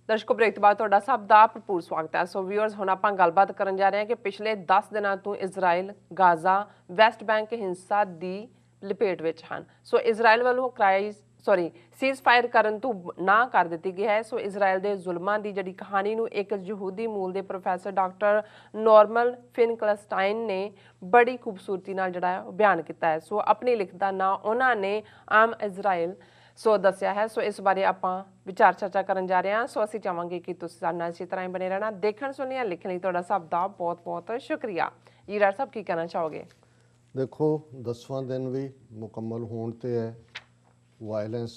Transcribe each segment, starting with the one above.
ਦਰਸ਼ਕੋ break ਤੋਂ ਬਾਅਦ ਤੁਹਾਡਾ ਸਭ ਦਾ ਭਰਪੂਰ ਸਵਾਗਤ ਹੈ। ਸੋ ਵੀਅਰਸ, ਹੁਣ ਆਪਾਂ ਗੱਲਬਾਤ ਕਰਨ ਜਾ ਰਹੇ ਹਾਂ ਕਿ ਪਿਛਲੇ 10 ਦਿਨਾਂ ਤੋਂ ਇਜ਼ਰਾਈਲ ਗਾਜ਼ਾ ਵੈਸਟ ਬੈਂਕ ਹਿੰਸਾ ਦੀ ਲਪੇਟ ਵਿੱਚ ਹਨ। ਸੋ ਇਜ਼ਰਾਈਲ ਵੱਲੋਂ ਸੀਜ਼ ਫਾਇਰ ਕਰਨ ਤੋਂ ਨਾ ਕਰ ਦਿੱਤੀ ਗਈ ਹੈ। ਸੋ ਇਜ਼ਰਾਈਲ ਦੇ ਜ਼ੁਲਮਾਂ ਦੀ ਜਿਹੜੀ ਕਹਾਣੀ ਨੂੰ ਇੱਕ ਯਹੂਦੀ ਮੂਲ ਦੇ ਪ੍ਰੋਫੈਸਰ ਡਾਕਟਰ ਨੋਰਮਨ ਫਿਨਕਲਸਟਾਈਨ ਨੇ ਬੜੀ ਖੂਬਸੂਰਤੀ ਨਾਲ ਜਿਹੜਾ ਹੈ ਬਿਆਨ ਕੀਤਾ ਹੈ। ਸੋ ਆਪਣੀ ਲਿਖਤ ਦਾ ਨਾਂ ਉਹਨਾਂ ਨੇ ਆਮ ਇਜ਼ਰਾਈਲ ਦੱਸਿਆ ਹੈ। ਸੋ ਇਸ ਬਾਰੇ ਆਪਾਂ ਵਿਚਾਰ ਚਰਚਾ ਕਰਨ ਜਾ ਰਹੇ ਹਾਂ। ਸੋ ਅਸੀਂ ਚਾਹਾਂਗੇ ਕਿ ਤੁਸੀਂ ਸਾਡੇ ਨਾਲ ਇਸੇ ਤਰ੍ਹਾਂ ਹੀ ਬਣੇ ਰਹਿਣਾ। ਦੇਖਣ ਸੁਣਿਆ ਲਿਖਣ ਲਈ ਤੁਹਾਡਾ ਸਭ ਦਾ ਬਹੁਤ ਬਹੁਤ ਸ਼ੁਕਰੀਆ। ਈਰਾਰ ਸਾਹਿਬ ਕੀ ਕਹਿਣਾ ਚਾਹੋਗੇ? ਦੇਖੋ 10ਵਾਂ ਦਿਨ ਵੀ ਮੁਕੰਮਲ ਹੋਣ ਤੇ ਹੈ। ਵਾਇਲੈਂਸ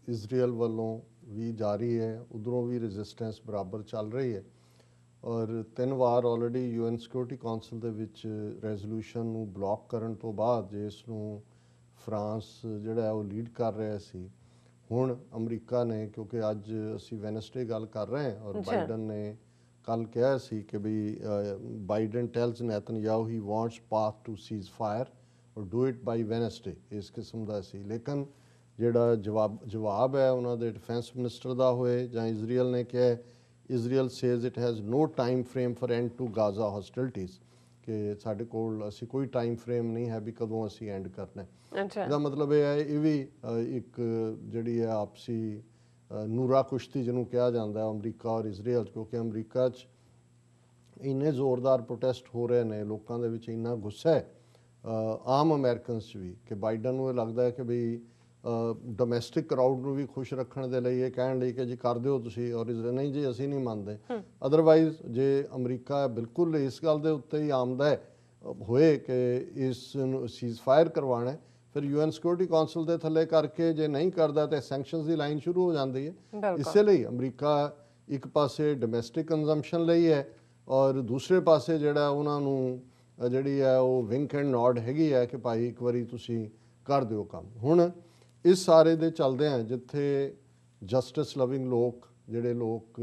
ਇਜ਼ਰਾਈਲ ਵੱਲੋਂ ਵੀ ਜਾਰੀ ਹੈ, ਉਧਰੋਂ ਵੀ ਰੈਜ਼ਿਸਟੈਂਸ ਬਰਾਬਰ ਚੱਲ ਰਹੀ ਹੈ। ਔਰ 3 ਵਾਰ ਆਲਰੇਡੀ UN ਸਿਕਿਉਰਿਟੀ ਕਾਉਂਸਲ ਦੇ ਵਿੱਚ ਰੈਜ਼ੋਲੂਸ਼ਨ ਨੂੰ ਬਲੌਕ ਕਰਨ ਤੋਂ ਬਾਅਦ ਜਿਸ ਨੂੰ ਫਰਾਂਸ ਜਿਹੜਾ ਉਹ ਲੀਡ ਕਰ ਰਿਹਾ ਸੀ, ਹੁਣ ਅਮਰੀਕਾ ਨੇ, ਕਿਉਂਕਿ ਅੱਜ ਅਸੀਂ ਵੈਨਸਡੇ ਗੱਲ ਕਰ ਰਹੇ ਹਾਂ ਔਰ ਬਾਈਡਨ ਨੇ ਕੱਲ ਕਿਹਾ ਸੀ ਕਿ ਵੀ Biden tells Netanyahu he wants path to ceasefire ਔਰ ਡੂ ਇਟ ਬਾਈ ਵੈਨਸਡੇ, ਇਸ ਕਿਸਮ ਦਾ ਸੀ। ਲੇਕਿਨ ਜਿਹੜਾ ਜਵਾਬ ਹੈ ਉਹਨਾਂ ਦੇ ਡਿਫੈਂਸ ਮਿਨਿਸਟਰ ਦਾ ਹੋਏ ਜਾਂ ਇਜ਼ਰਾਈਲ ਨੇ ਕਿਹਾ, Israel says it has no time frame for end to Gaza hostilities, ਕਿ ਸਾਡੇ ਕੋਲ ਅਸੀਂ ਕੋਈ ਟਾਈਮ ਫਰੇਮ ਨਹੀਂ ਹੈ ਵੀ ਕਦੋਂ ਅਸੀਂ ਐਂਡ ਕਰਨਾ। ਇਹਦਾ ਮਤਲਬ ਇਹ ਹੈ, ਇਹ ਵੀ ਇੱਕ ਜਿਹੜੀ ਹੈ ਆਪਸੀ ਨੂਰਾ ਕੁਸ਼ਤੀ ਜਿਹਨੂੰ ਕਿਹਾ ਜਾਂਦਾ ਹੈ ਅਮਰੀਕਾ ਔਰ ਇਜ਼ਰਾਈਲ, ਕਿਉਂਕਿ ਅਮਰੀਕਾ 'ਚ ਇੰਨੇ ਜ਼ੋਰਦਾਰ ਪ੍ਰੋਟੈਸਟ ਹੋ ਰਹੇ ਨੇ, ਲੋਕਾਂ ਦੇ ਵਿੱਚ ਇੰਨਾ ਗੁੱਸਾ ਹੈ ਆਮ ਅਮਰੀਕਨਸ 'ਚ ਵੀ, ਕਿ ਬਾਈਡਨ ਨੂੰ ਇਹ ਲੱਗਦਾ ਹੈ ਕਿ ਵੀ ਡੋਮੈਸਟਿਕ ਕਰਾਊਡ ਨੂੰ ਵੀ ਖੁਸ਼ ਰੱਖਣ ਦੇ ਲਈ ਇਹ ਕਹਿਣ ਲਈ ਕਿ ਜੀ ਕਰ ਦਿਓ ਤੁਸੀਂ, ਔਰ ਇਜ਼ਰਾਈਲ ਨਹੀਂ ਜੀ ਅਸੀਂ ਨਹੀਂ ਮੰਨਦੇ। ਅਦਰਵਾਈਜ਼ ਜੇ ਅਮਰੀਕਾ ਬਿਲਕੁਲ ਇਸ ਗੱਲ ਦੇ ਉੱਤੇ ਹੀ ਆਮਦਾ ਹੋਏ ਕਿ ਇਸ ਨੂੰ ਸੀਜ਼ ਫਾਇਰ ਕਰਵਾਉਣਾ, ਫਿਰ UN ਸਿਕਿਉਰਿਟੀ ਕਾਉਂਸਲ ਦੇ ਥੱਲੇ ਕਰਕੇ ਜੇ ਨਹੀਂ ਕਰਦਾ ਤਾਂ ਸੈਂਕਸ਼ਨਸ ਦੀ ਲਾਈਨ ਸ਼ੁਰੂ ਹੋ ਜਾਂਦੀ ਹੈ। ਇਸੇ ਲਈ ਅਮਰੀਕਾ ਇੱਕ ਪਾਸੇ ਡੋਮੈਸਟਿਕ ਕੰਜ਼ੰਪਸ਼ਨ ਲਈ ਹੈ ਔਰ ਦੂਸਰੇ ਪਾਸੇ ਜਿਹੜਾ ਉਹਨਾਂ ਨੂੰ ਜਿਹੜੀ ਹੈ ਉਹ ਵਿੰਕ ਐਂਡ ਨੋਡ ਹੈਗੀ ਹੈ ਕਿ ਭਾਈ ਇੱਕ ਵਾਰੀ ਤੁਸੀਂ ਕਰ ਦਿਓ ਕੰਮ। ਹੁਣ ਇਸ ਸਾਰੇ ਦੇ ਚੱਲਦਿਆਂ ਜਿੱਥੇ ਜਸਟਿਸ ਲਵਿੰਗ ਲੋਕ, ਜਿਹੜੇ ਲੋਕ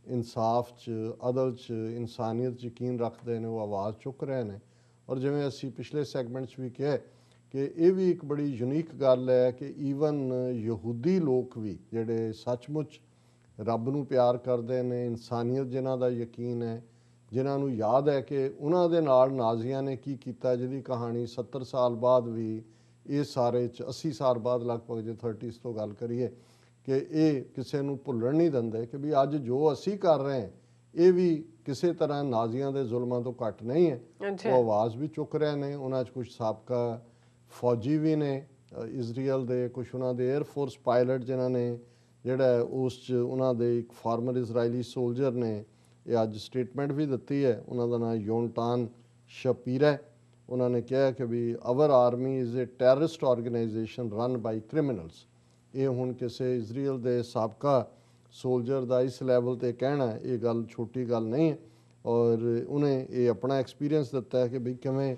ਇਨਸਾਫ 'ਚ, ਅਦਲ 'ਚ, ਇਨਸਾਨੀਅਤ 'ਚ ਯਕੀਨ ਰੱਖਦੇ ਨੇ, ਉਹ ਆਵਾਜ਼ ਚੁੱਕ ਰਹੇ ਨੇ। ਔਰ ਜਿਵੇਂ ਅਸੀਂ ਪਿਛਲੇ ਸੈਗਮੈਂਟ 'ਚ ਵੀ ਕਿਹਾ ਕਿ ਇਹ ਵੀ ਇੱਕ ਬੜੀ ਯੂਨੀਕ ਗੱਲ ਹੈ ਕਿ ਈਵਨ ਯਹੂਦੀ ਲੋਕ ਵੀ ਜਿਹੜੇ ਸੱਚਮੁੱਚ ਰੱਬ ਨੂੰ ਪਿਆਰ ਕਰਦੇ ਨੇ, ਇਨਸਾਨੀਅਤ ਜਿਨ੍ਹਾਂ ਦਾ ਯਕੀਨ ਹੈ, ਜਿਨ੍ਹਾਂ ਨੂੰ ਯਾਦ ਹੈ ਕਿ ਉਹਨਾਂ ਦੇ ਨਾਲ ਨਾਜ਼ੀਆਂ ਨੇ ਕੀ ਕੀਤਾ, ਜਿਹਦੀ ਕਹਾਣੀ 70 ਸਾਲ ਬਾਅਦ ਵੀ ਇਹ ਸਾਰੇ 'ਚ 80 ਸਾਲ ਬਾਅਦ ਲਗਭਗ ਜੇ 30s ਤੋਂ ਗੱਲ ਕਰੀਏ ਕਿ ਇਹ ਕਿਸੇ ਨੂੰ ਭੁੱਲਣ ਨਹੀਂ ਦਿੰਦੇ ਕਿ ਵੀ ਅੱਜ ਜੋ ਅਸੀਂ ਕਰ ਰਹੇ ਹਾਂ ਇਹ ਵੀ ਕਿਸੇ ਤਰ੍ਹਾਂ ਨਾਜ਼ੀਆਂ ਦੇ ਜ਼ੁਲਮਾਂ ਤੋਂ ਘੱਟ ਨਹੀਂ ਹੈ। ਉਹ ਆਵਾਜ਼ ਵੀ ਚੁੱਕ ਰਹੇ ਨੇ। ਉਹਨਾਂ 'ਚ ਕੁਝ ਸਾਬਕਾ ਫੌਜੀ ਵੀ ਨੇ ਇਜ਼ਰਾਈਲ ਦੇ, ਕੁਝ ਉਹਨਾਂ ਦੇ 에ਅਰਫੋਰਸ ਪਾਇਲਟ ਜਿਨ੍ਹਾਂ ਨੇ ਜਿਹੜਾ ਉਸ 'ਚ ਉਹਨਾਂ ਦੇ ਇੱਕ ਫਾਰਮਰ ਇਜ਼ਰਾਈਲੀ ਸੋਲਜਰ ਨੇ ਇਹ ਅੱਜ ਸਟੇਟਮੈਂਟ ਵੀ ਦਿੱਤੀ ਹੈ। ਉਹਨਾਂ ਦਾ ਨਾਮ ਯੋਨਟਾਨ ਸ਼ਪੀਰਾ। ਉਹਨਾਂ ਨੇ ਕਿਹਾ ਕਿ we our army is a terrorist organisation run by criminals. ਇਹ ਹੁਣ ਕਿਸੇ ਇਜ਼ਰਾਈਲ ਦੇ ਸਾਬਕਾ ਸੋਲਜਰ ਦਾ ਇਸ ਲੈਵਲ 'ਤੇ ਕਹਿਣਾ ਇਹ ਗੱਲ ਛੋਟੀ ਗੱਲ ਨਹੀਂ ਹੈ। ਔਰ ਉਹਨੇ ਇਹ ਆਪਣਾ ਐਕਸਪੀਰੀਅੰਸ ਦਿੱਤਾ ਹੈ ਕਿ ਵੀ ਕਿਵੇਂ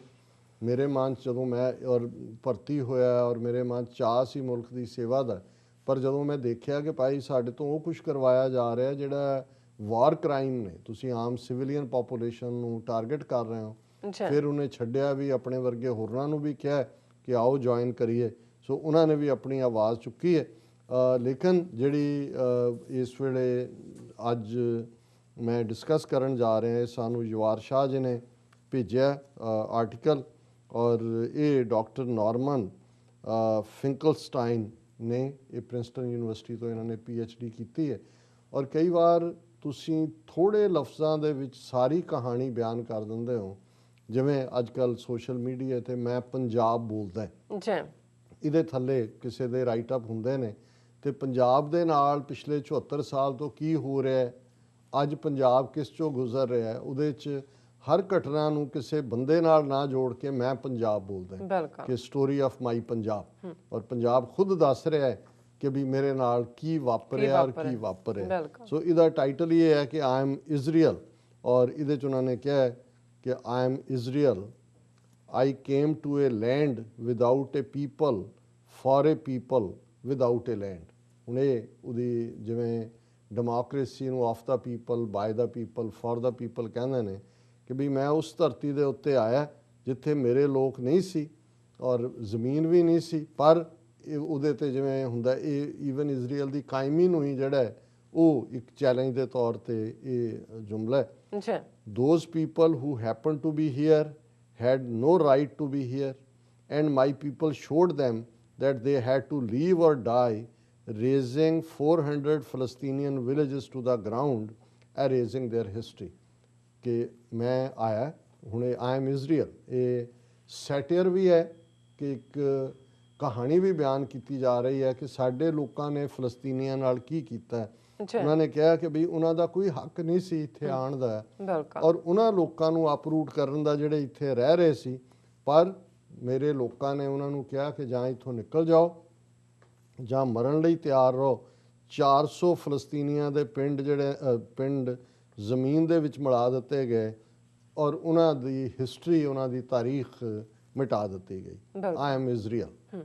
ਮੇਰੇ ਮਨ 'ਚ ਜਦੋਂ ਮੈਂ ਔਰ ਭਰਤੀ ਹੋਇਆ ਔਰ ਮੇਰੇ ਮਨ 'ਚ ਚਾਅ ਸੀ ਮੁਲਕ ਦੀ ਸੇਵਾ ਦਾ, ਪਰ ਜਦੋਂ ਮੈਂ ਦੇਖਿਆ ਕਿ ਭਾਈ ਸਾਡੇ ਤੋਂ ਉਹ ਕੁਛ ਕਰਵਾਇਆ ਜਾ ਰਿਹਾ ਜਿਹੜਾ ਵਾਰ ਕ੍ਰਾਈਮ ਨੇ, ਤੁਸੀਂ ਆਮ ਸਿਵਿਲੀਅਨ ਪਾਪੂਲੇਸ਼ਨ ਨੂੰ ਟਾਰਗੇਟ ਕਰ ਰਹੇ ਹੋ, ਫਿਰ ਉਹਨੇ ਛੱਡਿਆ ਵੀ, ਆਪਣੇ ਵਰਗੇ ਹੋਰਨਾਂ ਨੂੰ ਵੀ ਕਿਹਾ ਕਿ ਆਓ ਜੁਆਇਨ ਕਰੀਏ। ਸੋ ਉਹਨਾਂ ਨੇ ਵੀ ਆਪਣੀ ਆਵਾਜ਼ ਚੁੱਕੀ ਹੈ। ਲੇਕਿਨ ਜਿਹੜੀ ਇਸ ਵੇਲੇ ਅੱਜ ਮੈਂ ਡਿਸਕਸ ਕਰਨ ਜਾ ਰਿਹਾ, ਸਾਨੂੰ ਯਵਾਰ ਸ਼ਾਹ ਜੀ ਨੇ ਭੇਜਿਆ ਆਰਟੀਕਲ, ਔਰ ਇਹ ਡਾਕਟਰ ਨੋਰਮਨ ਫਿੰਕਲਸਟਾਈਨ ਨੇ, ਇਹ ਪ੍ਰਿੰਸਟਨ ਯੂਨੀਵਰਸਿਟੀ ਤੋਂ ਇਹਨਾਂ ਨੇ PhD ਕੀਤੀ ਹੈ। ਔਰ ਕਈ ਵਾਰ ਤੁਸੀਂ ਥੋੜ੍ਹੇ ਲਫ਼ਜ਼ਾਂ ਦੇ ਵਿੱਚ ਸਾਰੀ ਕਹਾਣੀ ਬਿਆਨ ਕਰ ਦਿੰਦੇ ਹੋ। ਜਿਵੇਂ ਅੱਜ ਕੱਲ੍ਹ ਸੋਸ਼ਲ ਮੀਡੀਆ 'ਤੇ ਮੈਂ ਪੰਜਾਬ ਬੋਲਦਾ, ਇਹਦੇ ਥੱਲੇ ਕਿਸੇ ਦੇ ਰਾਈਟ ਅਪ ਹੁੰਦੇ ਨੇ, ਅਤੇ ਪੰਜਾਬ ਦੇ ਨਾਲ ਪਿਛਲੇ 74 ਸਾਲ ਤੋਂ ਕੀ ਹੋ ਰਿਹਾ, ਅੱਜ ਪੰਜਾਬ ਕਿਸ 'ਚੋਂ ਗੁਜ਼ਰ ਰਿਹਾ, ਉਹਦੇ 'ਚ ਹਰ ਘਟਨਾ ਨੂੰ ਕਿਸੇ ਬੰਦੇ ਨਾਲ ਨਾ ਜੋੜ ਕੇ ਮੈਂ ਪੰਜਾਬ ਬੋਲਦਾ ਕਿ ਸਟੋਰੀ ਆਫ ਮਾਈ ਪੰਜਾਬ। ਔਰ ਪੰਜਾਬ ਖੁਦ ਦੱਸ ਰਿਹਾ ਹੈ ਕਿ ਵੀ ਮੇਰੇ ਨਾਲ ਕੀ ਵਾਪਰਿਆ ਔਰ ਕੀ ਵਾਪਰਿਆ। ਸੋ ਇਹਦਾ ਟਾਈਟਲ ਇਹ ਹੈ ਕਿ ਆਈ ਐਮ ਇਜ਼ਰਾਈਲ, ਔਰ ਇਹਦੇ 'ਚ ਉਹਨਾਂ ਨੇ ਕਿਹਾ ਕਿ I am Israel, I came to a land without a people for a people without a land. ਹੁਣ ਇਹ ਉਹਦੀ ਜਿਵੇਂ ਡੈਮੋਕ੍ਰੇਸੀ ਨੂੰ of the people, by the people, for the people ਕਹਿੰਦੇ ਨੇ ਕਿ ਵੀ ਮੈਂ ਉਸ ਧਰਤੀ ਦੇ ਉੱਤੇ ਆਇਆ ਜਿੱਥੇ ਮੇਰੇ ਲੋਕ ਨਹੀਂ ਸੀ ਔਰ ਜ਼ਮੀਨ ਵੀ ਨਹੀਂ ਸੀ, ਪਰ ਇਹ ਉਹਦੇ 'ਤੇ ਜਿਵੇਂ ਹੁੰਦਾ ਇਹ ਈਵਨ ਇਜ਼ਰਾਈਲ ਦੀ ਕਾਇਮੀ ਨੂੰ ਹੀ ਜਿਹੜਾ ਉਹ ਇੱਕ ਚੈਲੰਜ ਦੇ ਤੌਰ ਤੇ ਇਹ ਜੁਮਲਾ ਹੈ। ਅੱਛਾ Those people who happened to be here had no right to be here, and my people showed them that they had to leave or die, razing 400 Palestinian villages to the ground, erasing their history. ਕਿ ਮੈਂ ਆਇਆ ਹੁਣੇ ਆਈ am Israel, ਇਹ ਸੈਟੀਅਰ ਵੀ ਹੈ ਕਿ ਇੱਕ ਕਹਾਣੀ ਵੀ ਬਿਆਨ ਕੀਤੀ ਜਾ ਰਹੀ ਹੈ ਕਿ ਸਾਡੇ ਲੋਕਾਂ ਨੇ ਫਲਸਤੀਨੀਆਂ ਨਾਲ ਕੀ ਕੀਤਾ ਹੈ। ਉਹਨਾਂ ਨੇ ਕਿਹਾ ਕਿ ਬਈ ਉਹਨਾਂ ਦਾ ਕੋਈ ਹੱਕ ਨਹੀਂ ਸੀ ਇੱਥੇ ਆਉਣ ਦਾ, ਔਰ ਉਹਨਾਂ ਲੋਕਾਂ ਨੂੰ ਅਪਰੂਟ ਕਰਨ ਦਾ ਜਿਹੜੇ ਇੱਥੇ ਰਹਿ ਰਹੇ ਸੀ, ਪਰ ਮੇਰੇ ਲੋਕਾਂ ਨੇ ਉਹਨਾਂ ਨੂੰ ਕਿਹਾ ਕਿ ਜਾਂ ਇੱਥੋਂ ਨਿਕਲ ਜਾਓ ਜਾਂ ਮਰਨ ਲਈ ਤਿਆਰ ਰਹੋ। 400 ਫਲਸਤੀਨੀਆਂ ਦੇ ਪਿੰਡ ਜਿਹੜੇ ਪਿੰਡ ਜ਼ਮੀਨ ਦੇ ਵਿੱਚ ਮਿਲਾ ਦਿੱਤੇ ਗਏ ਔਰ ਉਹਨਾਂ ਦੀ ਹਿਸਟਰੀ, ਉਹਨਾਂ ਦੀ ਤਾਰੀਖ ਮਿਟਾ ਦਿੱਤੀ ਗਈ। ਆਈ am Israel.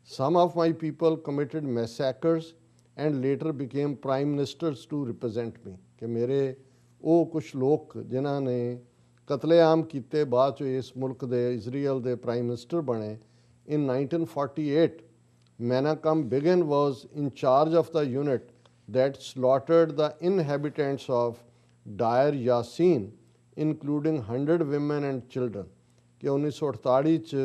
Some of my people committed massacres and later became prime ministers to represent me. ਕਿ ਮੇਰੇ ਉਹ ਕੁਛ ਲੋਕ ਜਿਨ੍ਹਾਂ ਨੇ ਕਤਲੇਆਮ ਕੀਤੇ ਬਾਅਦ 'ਚ ਇਸ ਮੁਲਕ ਦੇ ਇਜ਼ਰਾਈਲ ਦੇ ਪ੍ਰਾਈਮ ਮਿਨਿਸਟਰ ਬਣੇ। In 1948, Menachem Begin was in charge of the unit that slaughtered the inhabitants of Deir Yassin, including 100 women and children. ਕਿ 1948 'ਚ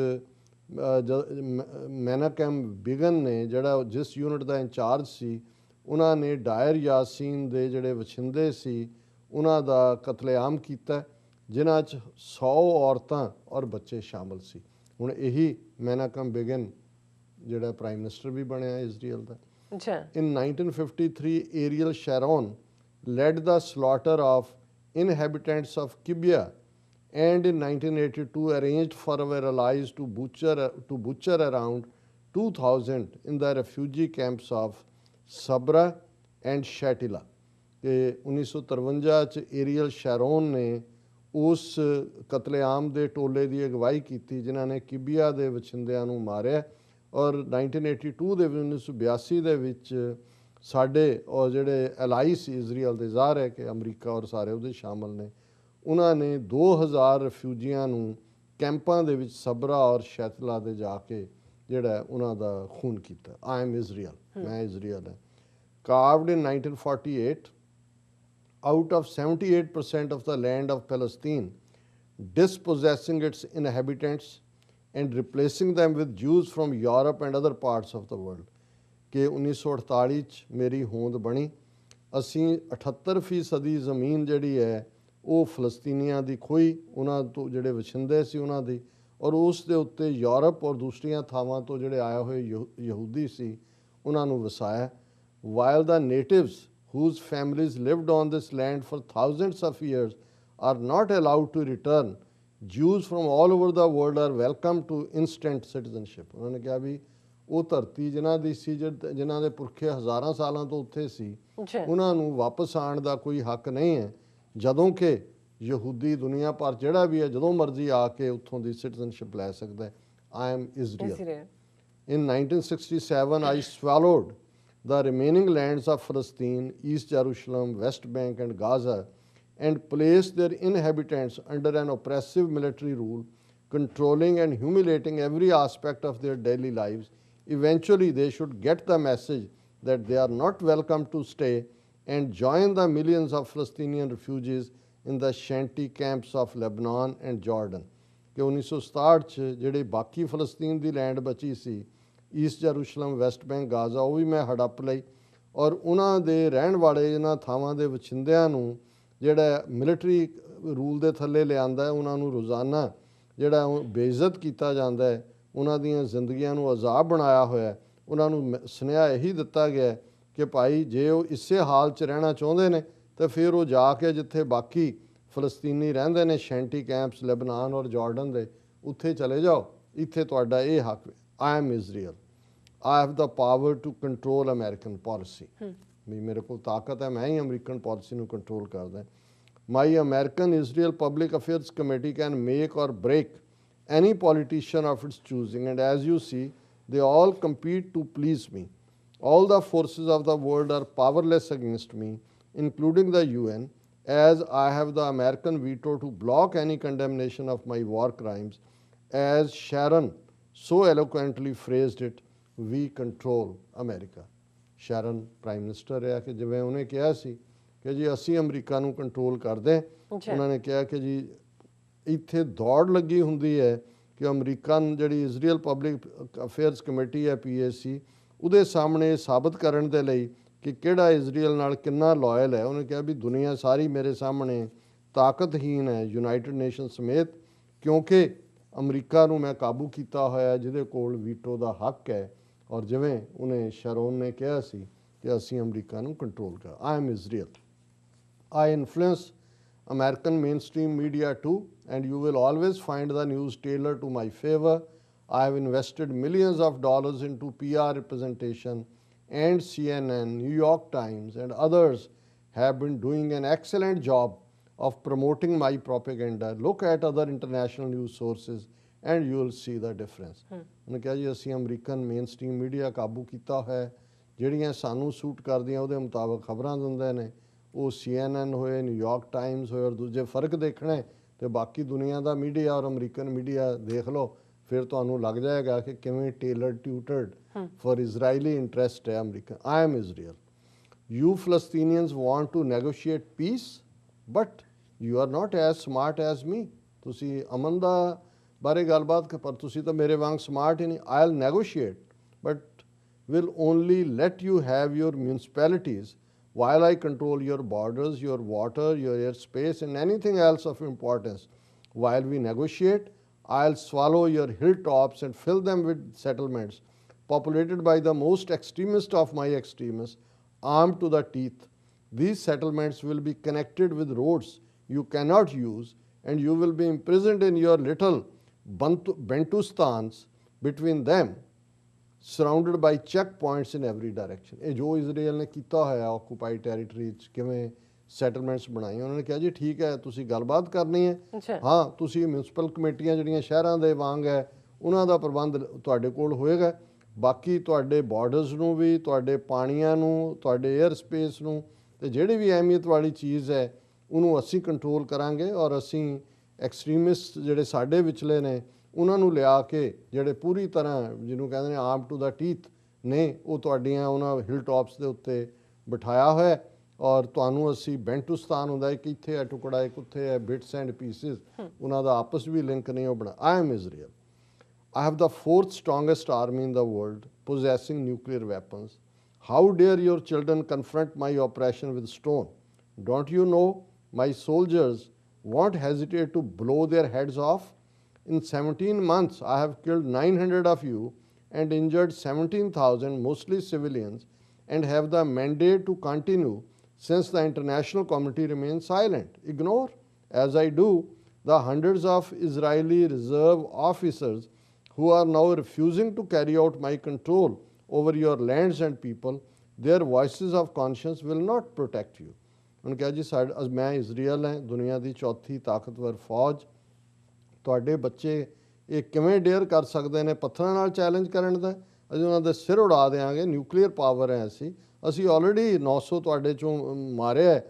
ਮੈਨਾਕੈਮ ਬਿਗਨ ਨੇ ਜਿਹੜਾ ਜਿਸ ਯੂਨਿਟ ਦਾ ਇੰਚਾਰਜ ਸੀ, ਉਹਨਾਂ ਨੇ ਡਾਇਰ ਯਾਸੀਨ ਦੇ ਜਿਹੜੇ ਵਛਿੰਦੇ ਸੀ ਉਹਨਾਂ ਦਾ ਕਤਲੇਆਮ ਕੀਤਾ, ਜਿਨ੍ਹਾਂ 'ਚ 100 ਔਰਤਾਂ ਔਰ ਬੱਚੇ ਸ਼ਾਮਲ ਸੀ। ਹੁਣ ਇਹੀ ਮੈਨਾਕੈਮ ਬਿਗਨ ਜਿਹੜਾ ਪ੍ਰਾਈਮ ਮਿਨਿਸਟਰ ਵੀ ਬਣਿਆ Israel the. In 1953, Ariel Sharon led the slaughter of inhabitants of Gibeah, and in 1982 arranged for our allies to butcher around 2,000 in the refugee camps of Sabra and Shatila. ਕਿ 1953 'ਚ Ariel ਸ਼ੈਰੋਨ ਨੇ ਉਸ ਕਤਲੇਆਮ ਦੇ ਟੋਲੇ ਦੀ ਅਗਵਾਈ ਕੀਤੀ ਜਿਨ੍ਹਾਂ ਨੇ ਕਿਬੀਆ ਦੇ ਵਛਿੰਦਿਆਂ ਨੂੰ ਮਾਰਿਆ, ਔਰ 1982 ਦੇ 1982 ਦੇ ਵਿੱਚ ਸਾਡੇ ਔਰ ਜਿਹੜੇ ਅਲਾਈ ਸੀ ਇਜ਼ਰਾਈਲ ਦੇ, ਜ਼ਾਹਰ ਹੈ ਕਿ ਅਮਰੀਕਾ ਔਰ ਸਾਰੇ ਉਹਦੇ ਸ਼ਾਮਲ ਨੇ, ਉਹਨਾਂ ਨੇ 2000 ਰਿਫਿਊਜੀਆਂ ਨੂੰ ਕੈਂਪਾਂ ਦੇ ਵਿੱਚ ਸਬਰਾ ਔਰ ਸ਼ੈਤਲਾ ਦੇ ਜਾ ਕੇ ਜਿਹੜਾ ਉਹਨਾਂ ਦਾ ਖੂਨ ਕੀਤਾ। ਆਈ ਐਮ ਇਜ਼ਰਾਈਲ, ਮੈਂ ਇਜ਼ਰਾਈਲ ਹੈ। Carved in 1948 out of 78% of the land of Palestine, dispossessing its inhabitants and replacing them with Jews from Europe and other parts of the world. ਕਿ 1948 'ਚ ਮੇਰੀ ਹੋਂਦ ਬਣੀ, ਅਸੀਂ 78% ਜ਼ਮੀਨ ਜਿਹੜੀ ਹੈ ਉਹ ਫਲਸਤੀਨੀਆਂ ਦੀ ਖੋਈ, ਉਹਨਾਂ ਤੋਂ ਜਿਹੜੇ ਵਛਿੰਦੇ ਸੀ ਉਹਨਾਂ ਦੀ, ਔਰ ਉਸ ਦੇ ਉੱਤੇ ਯੂਰਪ ਔਰ ਦੂਸਰੀਆਂ ਥਾਵਾਂ ਤੋਂ ਜਿਹੜੇ ਆਏ ਹੋਏ ਯਹੂਦੀ ਸੀ ਉਹਨਾਂ ਨੂੰ ਵਸਾਇਆ। While the natives whose families lived on this land for thousands of years are not allowed to return, Jews from all over the world are welcome to instant citizenship. ਉਹਨਾਂ ਨੇ ਕਿਹਾ ਵੀ ਉਹ ਧਰਤੀ ਜਿਨ੍ਹਾਂ ਦੀ ਸੀ, ਜਿਨ੍ਹਾਂ ਦੇ ਪੁਰਖੇ ਹਜ਼ਾਰਾਂ ਸਾਲਾਂ ਤੋਂ ਉੱਥੇ ਸੀ, ਉਹਨਾਂ ਨੂੰ ਵਾਪਸ ਆਉਣ ਦਾ ਕੋਈ ਹੱਕ ਨਹੀਂ ਹੈ, ਜਦੋਂ ਕਿ ਯਹੂਦੀ ਦੁਨੀਆ ਭਰ ਜਿਹੜਾ ਵੀ ਹੈ ਜਦੋਂ ਮਰਜ਼ੀ ਆ ਕੇ ਉੱਥੋਂ ਦੀ ਸਿਟੀਜ਼ਨਸ਼ਿਪ ਲੈ ਸਕਦਾ ਹੈ। ਆਈ am Israel. In 1967, I swallowed the remaining lands of Palestine, East Jerusalem, West Bank and Gaza, and placed their inhabitants under an oppressive military rule, controlling and humiliating every aspect of their daily lives. Eventually, they should get the message that they are not welcome to stay and join the millions of Palestinian refugees in the shanty camps of Lebanon and Jordan. ਕਿ 1967 'ਚ ਜਿਹੜੇ ਬਾਕੀ ਫਲਸਤੀਨ ਦੀ land ਬਚੀ ਸੀ, East Jerusalem, West bank, Gaza, ਉਹ ਵੀ ਮੈਂ ਹੜੱਪ ਲਈ, ਔਰ ਉਹਨਾਂ ਦੇ ਰਹਿਣ ਵਾਲੇ ਇਹਨਾਂ ਥਾਵਾਂ ਦੇ ਵਛਿੰਦਿਆਂ ਨੂੰ ਜਿਹੜਾ ਮਿਲਟਰੀ ਰੂਲ ਦੇ ਥੱਲੇ ਲਿਆਂਦਾ ਹੈ, ਉਹਨਾਂ ਨੂੰ ਰੋਜ਼ਾਨਾ ਜਿਹੜਾ ਬੇਇੱਜ਼ਤ ਕੀਤਾ ਜਾਂਦਾ ਹੈ, ਉਹਨਾਂ ਦੀਆਂ ਜ਼ਿੰਦਗੀਆਂ ਨੂੰ ਅਜ਼ਾਬ ਬਣਾਇਆ ਹੋਇਆ। ਉਹਨਾਂ ਨੂੰ ਸੁਨੇਹਾ ਇਹੀ ਦਿੱਤਾ ਗਿਆ ਕਿ ਭਾਈ ਜੇ ਉਹ ਇਸੇ ਹਾਲ 'ਚ ਰਹਿਣਾ ਚਾਹੁੰਦੇ ਨੇ ਤਾਂ ਫਿਰ ਉਹ ਜਾ ਕੇ ਜਿੱਥੇ ਬਾਕੀ ਫਲਸਤੀਨੀ ਰਹਿੰਦੇ ਨੇ, ਸ਼ੈਂਟੀ ਕੈਂਪਸ ਲੈਬਨਾਨ ਔਰ ਜਾਰਡਨ ਦੇ, ਉੱਥੇ ਚਲੇ ਜਾਓ, ਇੱਥੇ ਤੁਹਾਡਾ ਇਹ ਹੱਕ। I am Israel. I have the power to control American policy. ਵੀ ਮੇਰੇ ਕੋਲ ਤਾਕਤ ਹੈ, ਮੈਂ ਹੀ ਅਮਰੀਕਨ ਪੋਲਿਸੀ ਨੂੰ ਕੰਟਰੋਲ ਕਰਦਾ। My American Israel Public Affairs Committee can make or break any politician of its choosing, and as you see, they all compete to please me. All the forces of the world are powerless against me, including the UN, as I have the American veto to block any condemnation of my war crimes. As Sharon so eloquently phrased it, we control America. Sharan prime minister ਰਿਹਾ ਕਿ ਜਿਵੇਂ ਉਹਨੇ ਕਿਹਾ ਸੀ ਕਿ ਜੀ ਅਸੀਂ America ਨੂੰ ਕੰਟਰੋਲ ਕਰਦੇ, ਉਹਨਾਂ ਨੇ ਕਿਹਾ ਕਿ ਜੀ ਇੱਥੇ ਦੌੜ ਲੱਗੀ ਹੁੰਦੀ ਹੈ ਕਿ ਅਮਰੀਕਨ ਜਿਹੜੀ ਇਜ਼ਰਾਈਲ ਪਬਲਿਕ ਅਫੇਅਰਸ ਕਮੇਟੀ ਹੈ PAC, ਉਹਦੇ ਸਾਹਮਣੇ ਸਾਬਤ ਕਰਨ ਦੇ ਲਈ ਕਿ ਕਿਹੜਾ ਇਜ਼ਰਾਈਲ ਨਾਲ ਕਿੰਨਾ ਲਾਇਲ ਹੈ। ਉਹਨੇ ਕਿਹਾ ਵੀ ਦੁਨੀਆ ਸਾਰੀ ਮੇਰੇ ਸਾਹਮਣੇ ਤਾਕਤਹੀਨ ਹੈ ਯੂਨਾਈਟਿਡ ਨੇਸ਼ਨ ਸਮੇਤ, ਕਿਉਂਕਿ ਅਮਰੀਕਾ ਨੂੰ ਮੈਂ ਕਾਬੂ ਕੀਤਾ ਹੋਇਆ ਜਿਹਦੇ ਕੋਲ ਵੀਟੋ ਦਾ ਹੱਕ ਹੈ। ਔਰ ਜਿਵੇਂ ਉਹਨੇ ਸ਼ਰੋਨ ਨੇ ਕਿਹਾ ਸੀ ਕਿ ਅਸੀਂ ਅਮਰੀਕਾ ਨੂੰ ਕੰਟਰੋਲ ਕਰ। ਆਈ am Israel, I influence American mainstream media too, and you will always find the news tailored to my favor. I have invested millions of dollars into PR representation, and CNN, New York Times, and others have been doing an excellent job of promoting my propaganda. Look at other international news sources and you will see the difference. ਉਹਨੇ ਕਿਹਾ ਜੀ ਅਸੀਂ American mainstream media ਕਾਬੂ ਕੀਤਾ ਹੈ, ਜਿਹੜੀਆਂ ਸਾਨੂੰ suit ਕਰਦੀਆਂ ਉਹਦੇ ਮੁਤਾਬਕ ਖਬਰਾਂ ਦਿੰਦੇ ਨੇ। ਉਹ CNN ਹੋਏ, ਨਿਊਯਾਰਕ ਟਾਈਮਸ ਹੋਏ, ਔਰ ਦੂਜੇ ਫਰਕ ਦੇਖਣਾ ਤੇ ਬਾਕੀ ਦੁਨੀਆ ਦਾ ਮੀਡੀਆ ਔਰ ਅਮਰੀਕਨ ਮੀਡੀਆ ਦੇਖ ਲਓ, ਫਿਰ ਤੁਹਾਨੂੰ ਲੱਗ ਜਾਏਗਾ ਕਿ ਕਿਵੇਂ tailored tutored for Israeli interest ਹੈ America. I am Israel, you Palestinians want to negotiate peace but you are not as smart as me. ਤੁਸੀਂ ਅਮਨ ਦਾ ਬਾਰੇ ਗੱਲਬਾਤ, ਪਰ ਤੁਸੀਂ ਤਾਂ ਮੇਰੇ ਵਾਂਗ ਸਮਾਰਟ ਹੀ ਨਹੀਂ। I will negotiate but will only let you have your municipalities while I control your borders, your water, your airspace, and anything else of importance. While we negotiate, I'll swallow your hilltops and fill them with settlements populated by the most extremist of my extremists, armed to the teeth. These settlements will be connected with roads you cannot use, and you will be imprisoned in your little Bantustans between them, surrounded by checkpoints in every direction. ਇਹ ਜੋ Israel ਨੇ ਕੀਤਾ ਹੋਇਆ occupied territory 'ਚ ਕਿਵੇਂ ਸੈਟਲਮੈਂਟਸ ਬਣਾਈਆਂ, ਉਹਨਾਂ ਨੇ ਕਿਹਾ ਜੀ ਠੀਕ ਹੈ ਤੁਸੀਂ ਗੱਲਬਾਤ ਕਰਨੀ ਹੈ, ਹਾਂ ਤੁਸੀਂ ਮਿਊਨਿਸਪਲ ਕਮੇਟੀਆਂ ਜਿਹੜੀਆਂ ਸ਼ਹਿਰਾਂ ਦੇ ਵਾਂਗ ਹੈ ਉਹਨਾਂ ਦਾ ਪ੍ਰਬੰਧ ਤੁਹਾਡੇ ਕੋਲ ਹੋਏਗਾ, ਬਾਕੀ ਤੁਹਾਡੇ ਬਾਰਡਰਸ ਨੂੰ ਵੀ, ਤੁਹਾਡੇ ਪਾਣੀਆਂ ਨੂੰ, ਤੁਹਾਡੇ 에ਅਰ ਸਪੇਸ ਨੂੰ, ਤੇ ਜਿਹੜੀ ਵੀ ਅਹਿਮੀਅਤ ਵਾਲੀ ਚੀਜ਼ ਹੈ ਉਹਨੂੰ ਅਸੀਂ ਕੰਟਰੋਲ ਕਰਾਂਗੇ। ਔਰ ਅਸੀਂ ਐਕਸਟ੍ਰੀਮਿਸਟ ਜਿਹੜੇ ਸਾਡੇ ਵਿਚਲੇ ਨੇ ਉਹਨਾਂ ਨੂੰ ਲਿਆ ਕੇ ਜਿਹੜੇ ਪੂਰੀ ਤਰ੍ਹਾਂ ਜਿਹਨੂੰ ਕਹਿੰਦੇ ਨੇ ਆਰਮ ਟੂ ਦਾ ਟੀਥ ਨੇ, ਉਹ ਤੁਹਾਡੀਆਂ ਉਹਨਾਂ ਹਿਲ ਟੌਪਸ ਦੇ ਉੱਤੇ ਬਿਠਾਇਆ ਹੋਇਆ, ਔਰ ਤੁਹਾਨੂੰ ਅਸੀਂ ਬੈਂਟੂਸਤਾਨ ਹੁੰਦਾ ਇੱਕ ਇੱਥੇ ਹੈ ਟੁਕੜਾ, ਇੱਕ ਉੱਥੇ ਹੈ, ਬਿਟਸ ਐਂਡ ਪੀਸਿਸ, ਉਹਨਾਂ ਦਾ ਆਪਸ ਵੀ ਲਿੰਕ ਨਹੀਂ ਉਹ ਬਣਾ। ਆਈ am Israel, I have the 4th strongest army in the world possessing nuclear weapons. How dare your children confront my oppression with stone? Don't you know my soldiers won't hesitate to blow their heads off? In 17 months, I have killed 900 of you and injured 17,000, mostly civilians, and have the mandate to continue since the international community remains silent. Ignore, as I do, the hundreds of Israeli reserve officers who are now refusing to carry out my control over your lands and people. Their voices of conscience will not protect you. उन्होंने कहा जी मैं Israel है, दुनिया की चौथी ताकतवर फौज, ਤੁਹਾਡੇ ਬੱਚੇ ਇਹ ਕਿਵੇਂ ਡੇਅਰ ਕਰ ਸਕਦੇ ਨੇ ਪੱਥਰਾਂ ਨਾਲ ਚੈਲੰਜ ਕਰਨ ਦਾ? ਅਸੀਂ ਉਹਨਾਂ ਦੇ ਸਿਰ ਉਡਾ ਦੇਵਾਂਗੇ, ਨਿਊਕਲੀਅਰ ਪਾਵਰ ਹੈ ਅਸੀਂ ਆਲਰੇਡੀ 900 ਤੁਹਾਡੇ ਚੋਂ ਮਾਰਿਆ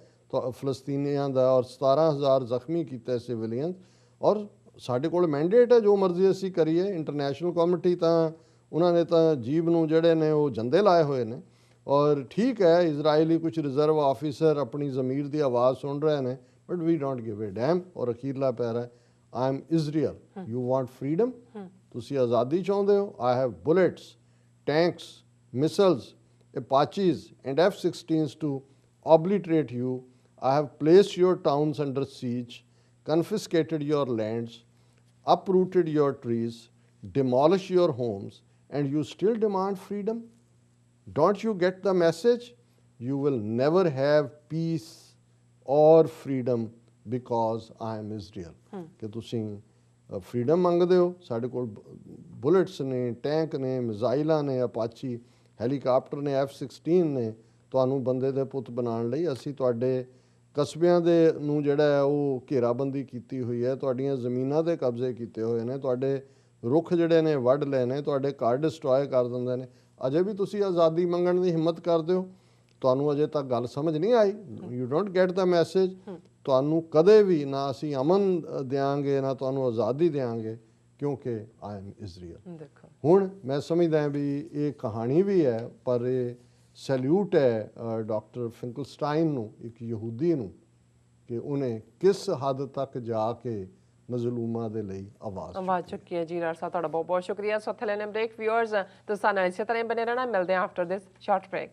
ਫਲਸਤੀਨੀਆਂ ਦਾ, ਔਰ 17,000 ਜ਼ਖਮੀ ਕੀਤੇ ਸਿਵਲੀਅਨ, ਔਰ ਸਾਡੇ ਕੋਲ ਮੈਂਡੇਟ ਹੈ ਜੋ ਮਰਜ਼ੀ ਅਸੀਂ ਕਰੀਏ। ਇੰਟਰਨੈਸ਼ਨਲ ਕਮਿਊਨਿਟੀ ਤਾਂ ਉਹਨਾਂ ਨੇ ਤਾਂ ਜੀਬ ਨੂੰ ਜਿਹੜੇ ਨੇ ਉਹ ਜੰਦੇ ਲਾਏ ਹੋਏ ਨੇ। ਔਰ ਠੀਕ ਹੈ ਇਜ਼ਰਾਈਲੀ ਕੁਝ ਰਿਜ਼ਰਵ ਆਫਿਸਰ ਆਪਣੀ ਜ਼ਮੀਰ ਦੀ ਆਵਾਜ਼ ਸੁਣ ਰਹੇ ਨੇ, but we don't give a damn. ਔਰ ਅਖੀਰਲਾ ਪੈਰਾ I am Israel. You want freedom? ਤੁਸੀਂ ਆਜ਼ਾਦੀ ਚਾਹੁੰਦੇ ਹੋ? I have bullets, tanks, missiles, Apaches and F-16s to obliterate you. I have placed your towns under siege, confiscated your lands, uprooted your trees, demolished your homes, and you still demand freedom? Don't you get the message? You will never have peace or freedom because I am Israel. ਕਿ ਤੁਸੀਂ freedom ਮੰਗਦੇ ਹੋ, ਸਾਡੇ ਕੋਲ bullets ਨੇ, tank ਨੇ, ਮਿਜ਼ਾਈਲਾਂ ਨੇ, Apache helicopter ਨੇ, F-16 ਨੇ ਤੁਹਾਨੂੰ ਬੰਦੇ ਦੇ ਪੁੱਤ ਬਣਾਉਣ ਲਈ। ਅਸੀਂ ਤੁਹਾਡੇ ਕਸਬਿਆਂ ਦੇ ਨੂੰ ਜਿਹੜਾ ਹੈ ਉਹ ਘੇਰਾਬੰਦੀ ਕੀਤੀ ਹੋਈ ਹੈ, ਤੁਹਾਡੀਆਂ ਜ਼ਮੀਨਾਂ ਦੇ ਕਬਜ਼ੇ ਕੀਤੇ ਹੋਏ ਨੇ, ਤੁਹਾਡੇ ਰੁੱਖ ਜਿਹੜੇ ਨੇ ਵੱਢ ਲਏ ਨੇ, ਤੁਹਾਡੇ ਘਰ ਡਿਸਟਰੋਏ ਕਰ ਦਿੰਦੇ ਨੇ। ਅਜੇ ਵੀ ਤੁਸੀਂ ਆਜ਼ਾਦੀ ਮੰਗਣ ਦੀ ਹਿੰਮਤ ਕਰਦੇ ਹੋ? ਤੁਹਾਨੂੰ ਅਜੇ ਤੱਕ ਗੱਲ ਸਮਝ ਨਹੀਂ ਆਈ। You don't get the message. ਤੁਹਾਨੂੰ ਕਦੇ ਵੀ ਨਾ ਅਸੀਂ ਅਮਨ ਦਿਆਂਗੇ ਨਾ ਤੁਹਾਨੂੰ ਆਜ਼ਾਦੀ ਦਿਆਂਗੇ, ਕਿਉਂਕਿ ਆਈ ਐਮ ਇਜ਼ਰਾਈਲ। ਹੁਣ ਮੈਂ ਸਮਝਦਾ ਵੀ ਇਹ ਕਹਾਣੀ ਵੀ ਹੈ, ਪਰ ਇਹ ਸੈਲਿਊਟ ਹੈ ਡਾਕਟਰ ਫਿੰਕਲਸਟਾਈਨ ਨੂੰ, ਇੱਕ ਯਹੂਦੀ ਨੂੰ, ਕਿ ਉਹਨੇ ਕਿਸ ਹੱਦ ਤੱਕ ਜਾ ਕੇ ਮਜ਼ਲੂਮਾਂ ਦੇ ਲਈ ਆਵਾਜ਼ ਚੁੱਕੀ ਹੈ। ਜੀ ਡਾਕਟਰ ਸਾਹਿਬ ਤੁਹਾਡਾ ਬਹੁਤ ਬਹੁਤ ਸ਼ੁਕਰੀਆ। ਸੋ ਇੱਥੇ ਲੈਣੇ ਬ੍ਰੇਕ। ਵਿਊਅਰਸ ਤੁਸੀਂ ਸਾਨੂੰ ਇਸੇ ਤਰ੍ਹਾਂ ਹੀ ਬਣੇ ਰਹਿਣਾ। ਮਿਲਦੇ ਹਾਂ ਆਫਟਰ ਦਿਸ ਸ਼ਾਰਟ ਬ੍ਰੇਕ।